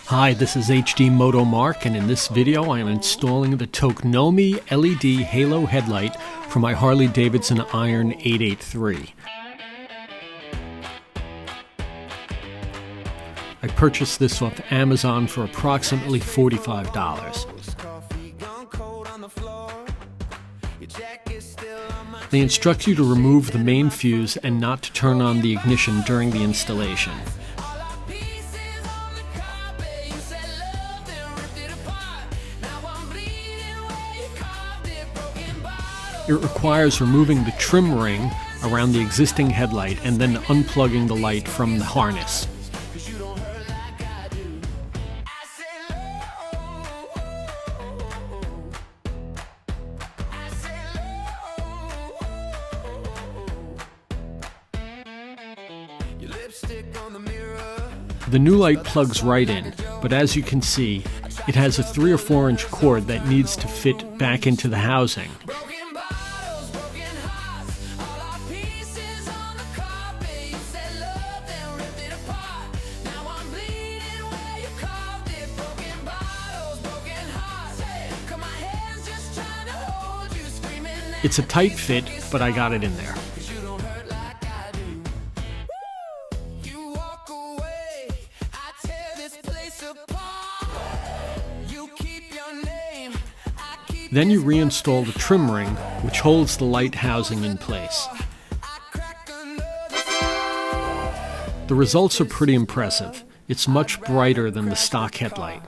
Hi, this is HD Moto Mark, and in this video I am installing the ToKnoMe LED Halo headlight for my Harley-Davidson Iron 883. I purchased this off Amazon for approximately $45. They instruct you to remove the main fuse and not to turn on the ignition during the installation. It requires removing the trim ring around the existing headlight and then unplugging the light from the harness. The new light plugs right in, but as you can see, it has a 3 or 4 inch cord that needs to fit back into the housing. It's a tight fit, but I got it in there. Then you reinstall the trim ring, which holds the light housing in place. The results are pretty impressive. It's much brighter than the stock headlight.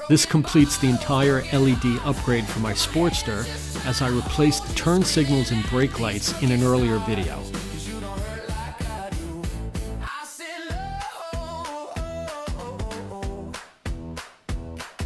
This completes the entire LED upgrade for my Sportster, as I replaced the turn signals and brake lights in an earlier video.